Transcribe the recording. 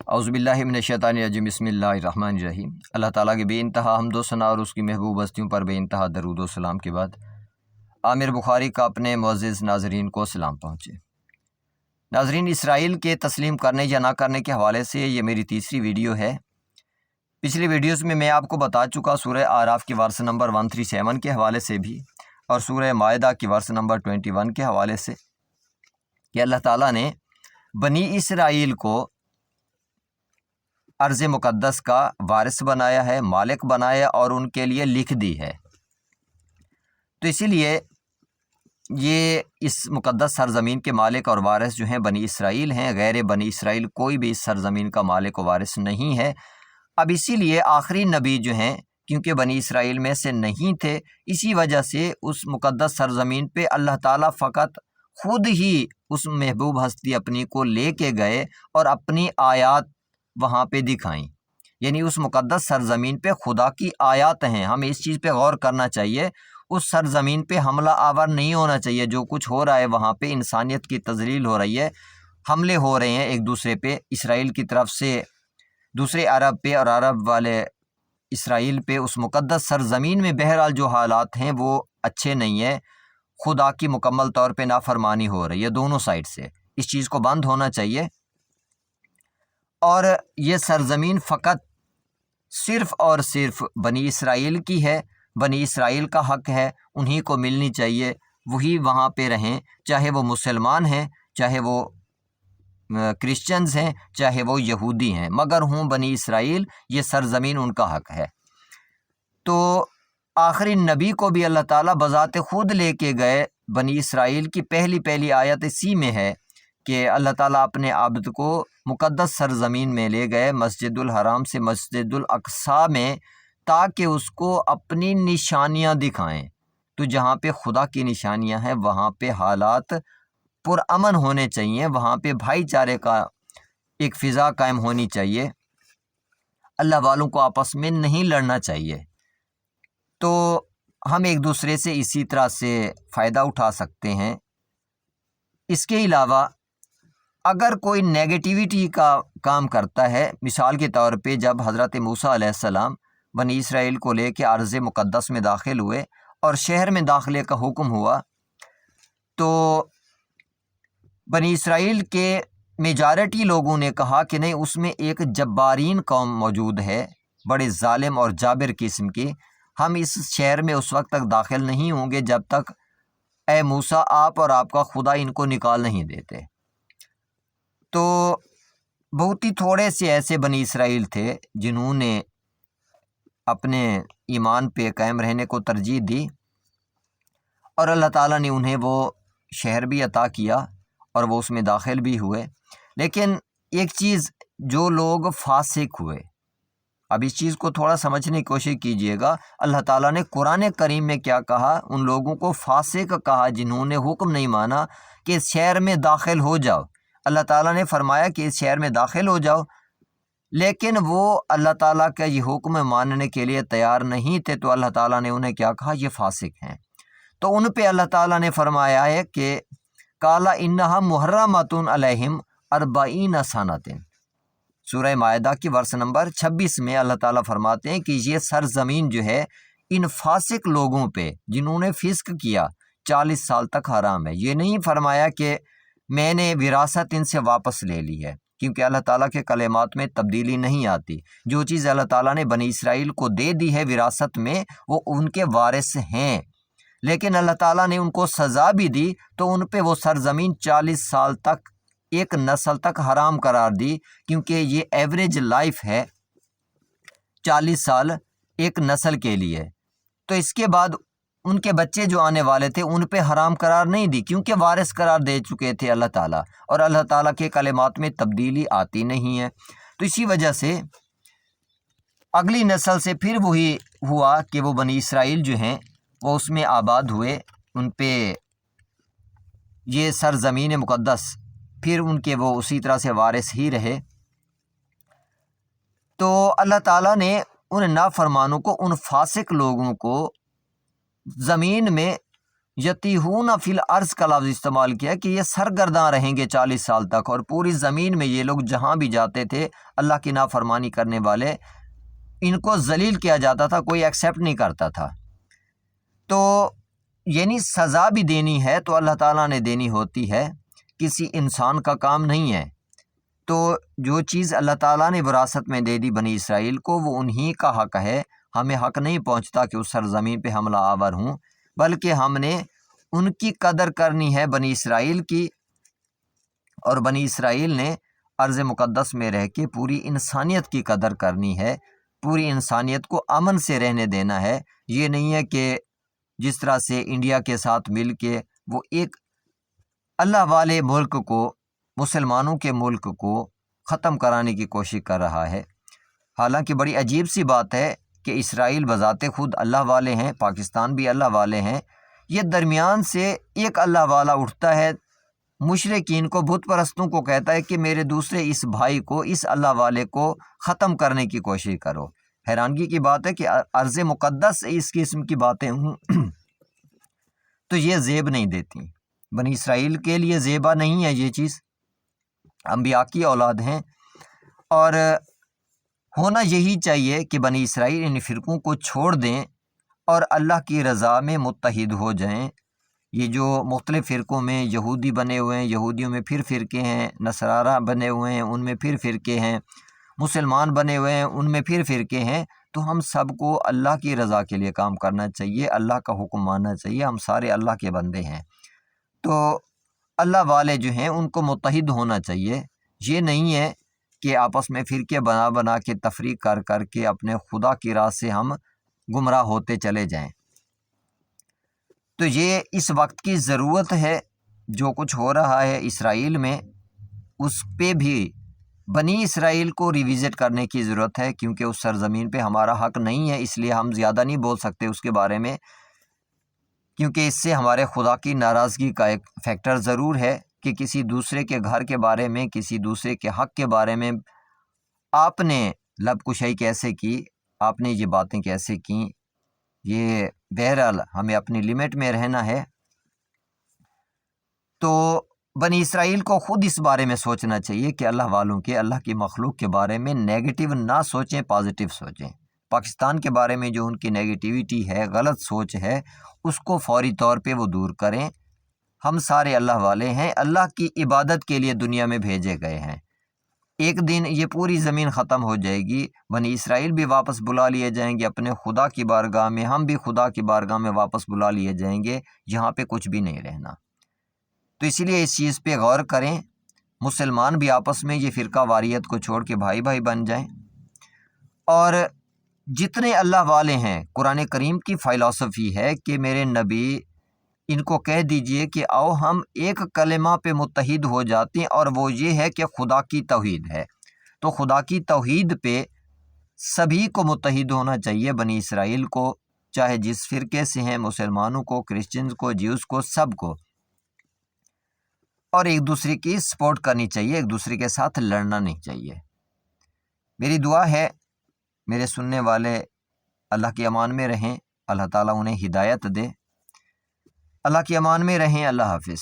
औज़ुबिल्लाहि मिनश्शैतानिर्रजीम बिस्मिल्लाहिर्रहमानिर्रहीम। अल्लाह ताला के बेइंतहा हम्द व सना और उसकी महबूब हस्तियों पर बेइंतहा दरूद व सलाम के बाद आमिर बुखारी का अपने मुअज़्ज़िज़ नाज़रीन को सलाम पहुँचे। नाज़रीन, इसराइल के तस्लीम करने या ना करने के हवाले से ये मेरी तीसरी वीडियो है। पिछली वीडियोज़ में मैं आपको बता चुका सूरह आराफ की वर्स नंबर 137 के हवाले से भी और सूरह माइदा की वर्स नंबर 21 के हवाले से कि अल्लाह ताला ने बनी इसराइल को अर्ज़ मुक़द्दस का वारिस बनाया है, मालिक बनाया और उनके लिए लिख दी है। तो इसीलिए ये इस मुक़द्दस सरज़मीन के मालिक और वारिस जो हैं बनी इसराइल हैं। गैर बनी इसराइल कोई भी इस सरज़मीन का मालिक और वारिस नहीं है। अब इसीलिए आखिरी नबी जो हैं, क्योंकि बनी इसराइल में से नहीं थे, इसी वजह से उस मुक़द्दस सरज़मीन पे अल्लाह ताला फ़कत ख़ुद ही उस महबूब हस्ती अपनी को ले के गए और अपनी आयात वहाँ पे दिखाई। यानी उस मुक़द्दस सरज़मीन पे खुदा की आयात हैं। हमें इस चीज़ पे गौर करना चाहिए। उस सरज़मीन पे हमला आवर नहीं होना चाहिए। जो कुछ हो रहा है वहाँ पे इंसानियत की तज़लील हो रही है, हमले हो रहे हैं एक दूसरे पे, इसराइल की तरफ से दूसरे अरब पे और अरब वाले इसराइल पे। उस मुक़द्दस सरज़मीन में बहरहाल जो हालात हैं वो अच्छे नहीं है। खुदा की मुकम्मल तौर पे नाफरमानी हो रही है दोनों साइड से। इस चीज़ को बंद होना चाहिए। और ये सरज़मीन फ़कत सिर्फ़ और सिर्फ़ बनी इसराइल की है, बनी इसराइल का हक़ है, उन्हीं को मिलनी चाहिए, वही वहाँ पे रहें, चाहे वो मुसलमान हैं, चाहे वो क्रिश्चियंस हैं, चाहे वो यहूदी हैं, मगर हूँ बनी इसराइल, ये सरज़मीन उनका हक़ है। तो आखिरी नबी को भी अल्लाह ताला बज़ाते ख़ुद लेके गए। बनी इसराइल की पहली आयत इसी में है कि अल्लाह ताला अपने आबद को मुक़द्दस सरज़मीन में ले गए, मस्जिदुल हराम से मस्जिदुल अक़सा में, ताकि उसको अपनी निशानियाँ दिखाएं। तो जहाँ पे खुदा की निशानियाँ हैं वहाँ पे हालात पुरअमन होने चाहिए, वहाँ पे भाईचारे का एक फ़िज़ा कायम होनी चाहिए। अल्लाह वालों को आपस में नहीं लड़ना चाहिए। तो हम एक दूसरे से इसी तरह से फ़ायदा उठा सकते हैं। इसके अलावा अगर कोई नेगेटिविटी का काम करता है, मिसाल के तौर पे जब हज़रत मूसा अलैहिस्सलाम बनी इसराइल को लेके अर्ज़ मुक़द्दस में दाखिल हुए और शहर में दाखिले का हुक्म हुआ, तो बनी इसराइल के मेजॉरिटी लोगों ने कहा कि नहीं, उसमें एक जब्बारीन कौम मौजूद है, बड़े ज़ालिम और जाबिर किस्म की, हम इस शहर में उस वक्त तक दाखिल नहीं होंगे जब तक ए मूसा आप और आपका खुदा इनको निकाल नहीं देते। तो बहुत ही थोड़े से ऐसे बनी इसराइल थे जिन्होंने अपने ईमान पे कायम रहने को तरजीह दी और अल्लाह ताला ने उन्हें वो शहर भी अता किया और वो उसमें दाखिल भी हुए। लेकिन एक चीज़, जो लोग फासिक हुए, अब इस चीज़ को थोड़ा समझने की कोशिश कीजिएगा। अल्लाह ताला ने कुरान करीम में क्या कहा? उन लोगों को फासिक कहा जिन्होंने हुक्म नहीं माना कि इस शहर में दाखिल हो जाओ। अल्लाह ताला ने फरमाया कि इस शहर में दाखिल हो जाओ, लेकिन वो अल्लाह ताला का ये हुक्म मानने के लिए तैयार नहीं थे। तो अल्लाह ताला ने उन्हें क्या कहा? ये फासिक हैं। तो उन पे अल्लाह ताला ने फरमाया है कि काला इन्नहा मुहर्रमतुन अलैहिम अर्बईन सनतिन। सूरह माइदा की वर्स नंबर 26 में अल्लाह ताला फरमाते हैं कि ये सरज़मीन जो है इन फासिक लोगों पे जिन्होंने फ़िस्क किया 40 साल तक हराम है। ये नहीं फरमाया कि मैंने विरासत इनसे वापस ले ली है, क्योंकि अल्लाह ताला के कलेमात में तब्दीली नहीं आती। जो चीज़ अल्लाह ताला ने बनी इसराइल को दे दी है विरासत में, वो उनके वारिस हैं। लेकिन अल्लाह ताला ने उनको सज़ा भी दी, तो उन पे वो सरज़मीन 40 साल तक, एक नस्ल तक हराम करार दी, क्योंकि ये एवरेज लाइफ है 40 साल एक नस्ल के लिए। तो इसके बाद उनके बच्चे जो आने वाले थे उन पे हराम करार नहीं दी, क्योंकि वारिस करार दे चुके थे अल्लाह ताला, और अल्लाह ताला के कलेमात में तब्दीली आती नहीं है। तो इसी वजह से अगली नस्ल से फिर वही हुआ कि वो बनी इसराइल जो हैं वो उसमें आबाद हुए, उन पे ये सरज़मीन मुक़द्दस फिर उनके वो उसी तरह से वारिस ही रहे। तो अल्लाह ताला ने उन नाफरमानों को, उन फासिक लोगों को ज़मीन में یتیہون فی الارض کا لفظ استعمال کیا کہ یہ سرگرداں رہیں گے 40 سال تک، اور پوری زمین میں یہ لوگ جہاں بھی جاتے تھے اللہ کی نافرمانی کرنے والے، ان کو ذلیل کیا جاتا تھا، کوئی ایکسیپٹ نہیں کرتا تھا۔ تو یعنی سزا بھی دینی ہے تو اللہ تعالیٰ نے دینی ہوتی ہے، کسی انسان کا کام نہیں ہے۔ تو جو چیز اللہ تعالیٰ نے وراثت میں دے دی بنی اسرائیل کو، وہ انہی کا حق ہے، ہمیں حق نہیں پہنچتا کہ اس سرزمین پہ حملہ آور ہوں، بلکہ ہم نے ان کی قدر کرنی ہے بنی اسرائیل کی، اور بنی اسرائیل نے ارض مقدس میں رہ کے پوری انسانیت کی قدر کرنی ہے، پوری انسانیت کو امن سے رہنے دینا ہے۔ یہ نہیں ہے کہ جس طرح سے انڈیا کے ساتھ مل کے وہ ایک اللہ والے ملک کو، مسلمانوں کے ملک کو ختم کرانے کی کوشش کر رہا ہے۔ حالانکہ بڑی عجیب سی بات ہے کہ اسرائیل بذات خود اللہ والے ہیں، پاکستان بھی اللہ والے ہیں، یہ درمیان سے ایک اللہ والا اٹھتا ہے، مشرکین کو، بت پرستوں کو کہتا ہے کہ میرے دوسرے اس بھائی کو، اس اللہ والے کو ختم کرنے کی کوشش کرو۔ حیرانگی کی بات ہے کہ ارض مقدس اس قسم کی باتیں ہوں تو یہ زیب نہیں دیتی، بنی اسرائیل کے لیے زیبا نہیں ہے یہ چیز، انبیاء کی اولاد ہیں، اور ہونا یہی چاہیے کہ بنی اسرائیل ان فرقوں کو چھوڑ دیں اور اللہ کی رضا میں متحد ہو جائیں۔ یہ جو مختلف فرقوں میں یہودی بنے ہوئے ہیں، یہودیوں میں پھر فرقے ہیں، نصارہ بنے ہوئے ہیں ان میں پھر فرقے ہیں، مسلمان بنے ہوئے ہیں ان میں پھر فرقے ہیں، تو ہم سب کو اللہ کی رضا کے لیے کام کرنا چاہیے، اللہ کا حکم ماننا چاہیے، ہم سارے اللہ کے بندے ہیں۔ تو اللہ والے جو ہیں ان کو متحد ہونا چاہیے، یہ نہیں ہے کہ آپس میں فرقے بنا بنا کے تفریق کر کر کے اپنے خدا کی راہ سے ہم گمراہ ہوتے چلے جائیں۔ تو یہ اس وقت کی ضرورت ہے، جو کچھ ہو رہا ہے اسرائیل میں اس پہ بھی بنی اسرائیل کو ریویزٹ کرنے کی ضرورت ہے، کیونکہ اس سرزمین پہ ہمارا حق نہیں ہے، اس لیے ہم زیادہ نہیں بول سکتے اس کے بارے میں، کیونکہ اس سے ہمارے خدا کی ناراضگی کا ایک فیکٹر ضرور ہے کہ کسی دوسرے کے گھر کے بارے میں، کسی دوسرے کے حق کے بارے میں آپ نے لب کشائی کیسے کی، آپ نے یہ باتیں کیسے کیں۔ یہ بہرحال ہمیں اپنی لمٹ میں رہنا ہے۔ تو بنی اسرائیل کو خود اس بارے میں سوچنا چاہیے کہ اللہ والوں کے، اللہ کی مخلوق کے بارے میں نیگیٹو نہ سوچیں، پازیٹیو سوچیں۔ پاکستان کے بارے میں جو ان کی نیگیٹیوٹی ہے، غلط سوچ ہے، اس کو فوری طور پہ وہ دور کریں۔ ہم سارے اللہ والے ہیں، اللہ کی عبادت کے لیے دنیا میں بھیجے گئے ہیں۔ ایک دن یہ پوری زمین ختم ہو جائے گی، بنی اسرائیل بھی واپس بلا لیے جائیں گے اپنے خدا کی بارگاہ میں، ہم بھی خدا کی بارگاہ میں واپس بلا لیے جائیں گے، یہاں پہ کچھ بھی نہیں رہنا۔ تو اسی لیے اس چیز پہ غور کریں، مسلمان بھی آپس میں یہ فرقہ واریت کو چھوڑ کے بھائی بھائی بن جائیں، اور جتنے اللہ والے ہیں، قرآن کریم کی فلسفی ہے کہ میرے نبی ان کو کہہ دیجئے کہ آؤ ہم ایک کلمہ پہ متحد ہو جاتے ہیں، اور وہ یہ ہے کہ خدا کی توحید ہے۔ تو خدا کی توحید پہ سبھی کو متحد ہونا چاہیے، بنی اسرائیل کو، چاہے جس فرقے سے ہیں، مسلمانوں کو، کرسچنز کو، جیوز کو، سب کو، اور ایک دوسرے کی سپورٹ کرنی چاہیے، ایک دوسرے کے ساتھ لڑنا نہیں چاہیے۔ میری دعا ہے میرے سننے والے اللہ کی امان میں رہیں، اللہ تعالیٰ انہیں ہدایت دے۔ اللہ کی امان میں رہیں، اللہ حافظ۔